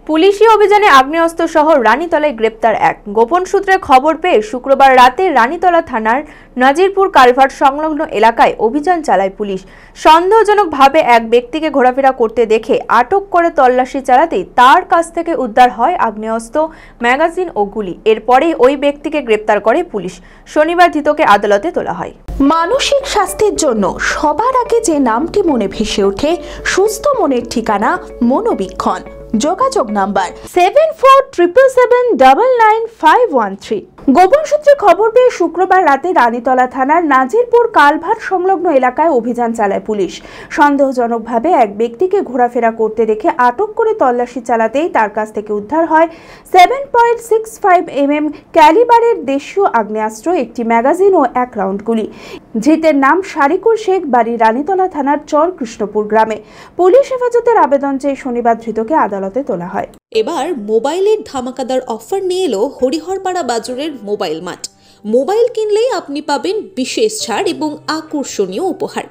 পুলিশি অভিযানে আগ্নেয়াস্ত্র সহ রানীতলায় গ্রেপ্তার এক। গোপন সূত্রে খবর পেয়ে শুক্রবার রাতে রানীতলা থানার নাজিরপুর কালভার্ট সংলগ্ন এলাকায় অভিযান চালায় পুলিশ। সন্দেহজনকভাবে এক ব্যক্তিকে ঘোরাফেরা করতে দেখে আটক করে তল্লাশি চালাতেই তার কাছ থেকে উদ্ধার হয় আগ্নেয়াস্ত্র, ম্যাগাজিন ও গুলি। এরপরেই ওই ব্যক্তিকে গ্রেপ্তার করে পুলিশ। শনিবার ধৃতকে আদালতে তোলা হয়। মানসিক স্বাস্থ্যের জন্য সবার আগে যে নামটি মনে ভেসে ওঠে, সুস্থ মনের ঠিকানা মনোবীক্ষণ। যোগাযোগ নাম্বার 7477799513। গোপন সূত্রে খবর পেয়ে শুক্রবার রাতে রানীতলা থানার নাজিরপুর কালভার্ট সংলগ্ন এলাকায় অভিযান চালায় পুলিশ। সন্দেহজনকভাবে এক ব্যক্তিকে ঘোরাফেরা করতে দেখে আটক করে তল্লাশি চালাতেই তার কাছ থেকে উদ্ধার হয় 7.65 mm ক্যালিবারের দেশীয় আগ্নেয়াস্ত্র, একটি ম্যাগাজিন ও 1 রাউন্ড গুলি। ধৃতের নাম শারিকুল শেখ, বাড়ি রানীতলা থানার চর কৃষ্ণপুর গ্রামে। পুলিশ হেফাজতের আবেদন চেয়ে শনিবার ধৃতকে আদালতে তোলা হয়। এবার মোবাইলের ধামাকাদার অফার নিয়ে এলো হরিহরপাড়া বাজারের মোবাইল মার্ট। মোবাইল কিনলেই আপনি পাবেন বিশেষ ছাড় এবং আকর্ষণীয় উপহার।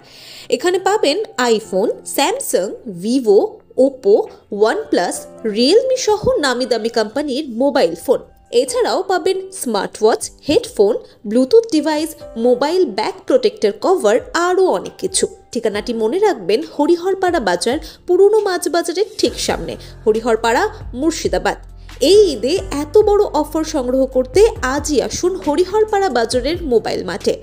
এখানে পাবেন iPhone, Samsung, Vivo, Oppo, OnePlus, Realme সহ নামি দামি কোম্পানির মোবাইল ফোন। এছাড়াও পাবেন smart watch, headphone, Bluetooth device, mobile back protector cover, আরও অনেক কিছু। ঠিকানাটি মনে রাখবেন, হরিহরপাড়া বাজার, পুরনো মাছ বাজারের ঠিক সামনে, হরিহরপাড়া, মুর্শিদাবাদ। এই ঈদে এত বড় অফার সংগ্রহ করতে আজই আসুন হরিহরপাড়া বাজারের মোবাইল মার্টে।